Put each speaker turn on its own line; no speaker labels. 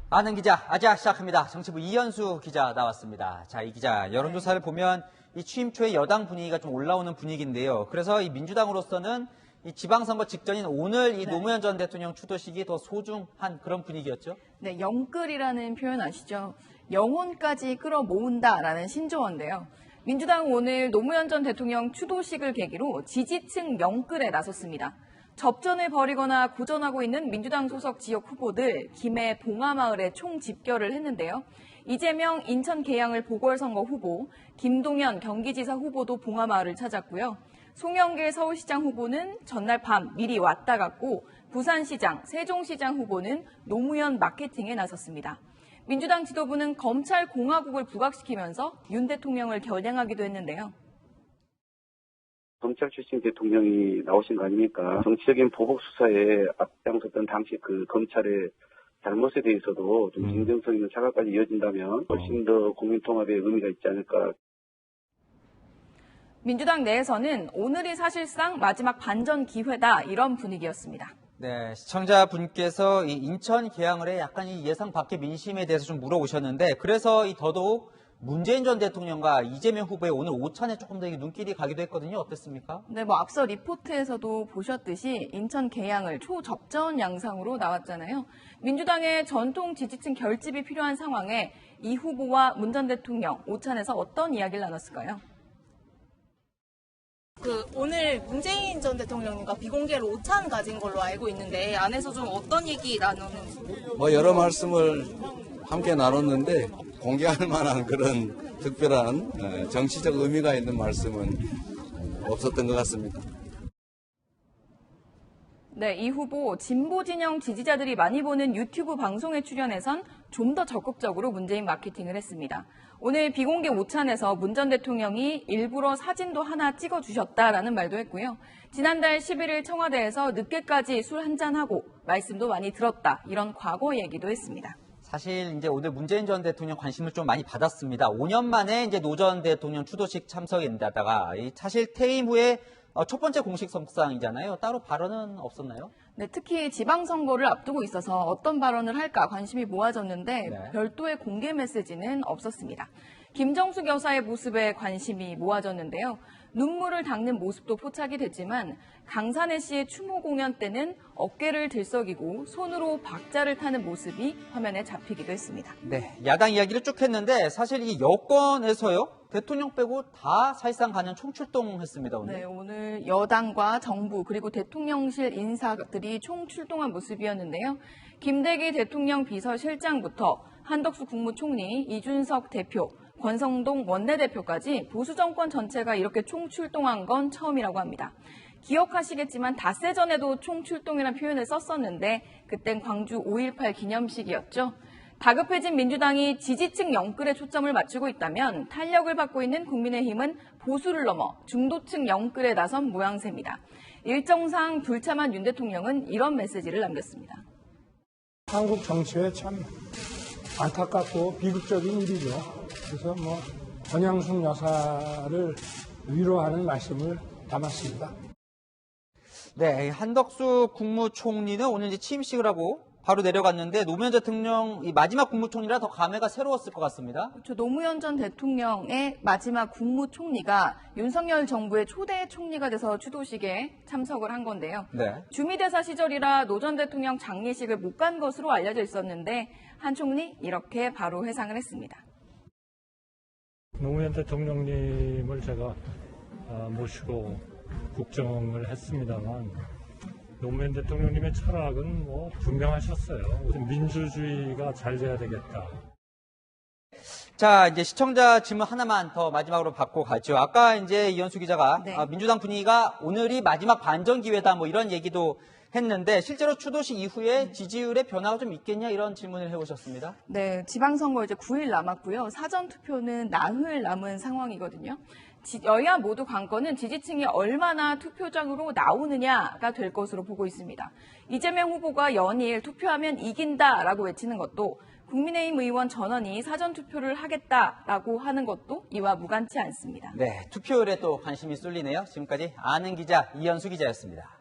아는 기자, 아자 시작합니다. 정치부 이현수 기자 나왔습니다. 자, 이 기자, 여론조사를 보면 이 취임 초에 여당 분위기가 좀 올라오는 분위기인데요. 그래서 이 민주당으로서는 이 지방선거 직전인 오늘 이 노무현 전 대통령 추도식이 더 소중한 그런 분위기였죠?
네, 영끌이라는 표현 아시죠? 영혼까지 끌어모은다라는 신조어인데요. 민주당은 오늘 노무현 전 대통령 추도식을 계기로 지지층 영끌에 나섰습니다. 접전을 벌이거나 고전하고 있는 민주당 소속 지역 후보들 김해 봉하마을에 총집결을 했는데요. 이재명 인천 계양을 보궐선거 후보, 김동연 경기지사 후보도 봉하마을을 찾았고요. 송영길 서울시장 후보는 전날 밤 미리 왔다 갔고 부산시장, 세종시장 후보는 노무현 마케팅에 나섰습니다. 민주당 지도부는 검찰 공화국을 부각시키면서 윤 대통령을 겨냥하기도 했는데요.
검찰 출신 대통령이 나오신 거 아닙니까? 정치적인 보복 수사에 앞장섰던 당시 그 검찰의 잘못에 대해서도 좀 진정성 있는 사과까지 이어진다면 훨씬 더 국민 통합에 의미가 있지 않을까.
민주당 내에서는 오늘이 사실상 마지막 반전 기회다 이런 분위기였습니다.
네, 시청자분께서 이 인천 계양을에 약간 이 예상 밖의 민심에 대해서 좀 물어보셨는데 그래서 이 더더욱 문재인 전 대통령과 이재명 후보의 오늘 오찬에 조금 더 눈길이 가기도 했거든요. 어땠습니까?
네, 앞서 리포트에서도 보셨듯이 인천 계양을 초접전 양상으로 나왔잖아요. 민주당의 전통 지지층 결집이 필요한 상황에 이 후보와 문 전 대통령 오찬에서 어떤 이야기를 나눴을까요?
오늘 문재인 전 대통령님과 비공개로 오찬 가진 걸로 알고 있는데 안에서 좀 어떤 얘기 나누는지?
여러 말씀을 함께 나눴는데 공개할 만한 그런 특별한 정치적 의미가 있는 말씀은 없었던 것 같습니다.
네, 이 후보 진보 진영 지지자들이 많이 보는 유튜브 방송에 출연해선 좀 더 적극적으로 문재인 마케팅을 했습니다. 오늘 비공개 오찬에서 문 전 대통령이 일부러 사진도 하나 찍어주셨다라는 말도 했고요. 지난달 11일 청와대에서 늦게까지 술 한잔하고 말씀도 많이 들었다. 이런 과거 얘기도 했습니다.
사실 이제 오늘 문재인 전 대통령 관심을 좀 많이 받았습니다. 5년 만에 이제 노 전 대통령 추도식 참석인데다가 사실 퇴임 후에 첫 번째 공식 석상이잖아요. 따로 발언은 없었나요?
네, 특히 지방선거를 앞두고 있어서 어떤 발언을 할까 관심이 모아졌는데
네.
별도의 공개 메시지는 없었습니다. 김정숙 여사의 모습에 관심이 모아졌는데요. 눈물을 닦는 모습도 포착이 됐지만 강산혜 씨의 추모 공연 때는 어깨를 들썩이고 손으로 박자를 타는 모습이 화면에 잡히기도 했습니다.
네, 야당 이야기를 쭉 했는데 사실 이 여권에서요. 대통령 빼고 다 사실상 가는 총출동했습니다. 오늘.
네, 오늘 여당과 정부 그리고 대통령실 인사들이 총출동한 모습이었는데요. 김대기 대통령 비서실장부터 한덕수 국무총리, 이준석 대표, 권성동 원내대표까지 보수정권 전체가 이렇게 총출동한 건 처음이라고 합니다. 기억하시겠지만 닷새 전에도 총출동이라는 표현을 썼었는데 그땐 광주 5.18 기념식이었죠. 다급해진 민주당이 지지층 영끌에 초점을 맞추고 있다면 탄력을 받고 있는 국민의힘은 보수를 넘어 중도층 영끌에 나선 모양새입니다. 일정상 불참한 윤 대통령은 이런 메시지를 남겼습니다.
한국 정치에 참 안타깝고 비극적인 일이죠. 그래서 권양숙 여사를 위로하는 말씀을 담았습니다.
네, 한덕수 국무총리는 오늘 이제 취임식을 하고 바로 내려갔는데 노무현 대통령 이 마지막 국무총리라 더 감회가 새로웠을 것 같습니다.
그렇죠. 노무현 전 대통령의 마지막 국무총리가 윤석열 정부의 초대 총리가 돼서 추도식에 참석을 한 건데요.
네.
주미대사 시절이라 노 전 대통령 장례식을 못 간 것으로 알려져 있었는데 한 총리 이렇게 바로 회상을 했습니다.
노무현 대통령님을 제가 모시고 국정을 했습니다만 노무현 대통령님의 철학은 분명하셨어요. 민주주의가 잘 돼야 되겠다.
자, 이제 시청자 질문 하나만 더 마지막으로 받고 가죠. 아까 이제 이현수 기자가
네.
민주당 분위기가 오늘이 마지막 반전 기회다 이런 얘기도 했는데 실제로 추도식 이후에 지지율의 변화가 좀 있겠냐 이런 질문을 해보셨습니다.
네, 지방선거 이제 9일 남았고요. 사전투표는 나흘 남은 상황이거든요. 여야 모두 관건은 지지층이 얼마나 투표장으로 나오느냐가 될 것으로 보고 있습니다. 이재명 후보가 연일 투표하면 이긴다라고 외치는 것도 국민의힘 의원 전원이 사전투표를 하겠다라고 하는 것도 이와 무관치 않습니다.
네, 투표율에 또 관심이 쏠리네요. 지금까지 아는 기자 이현수 기자였습니다.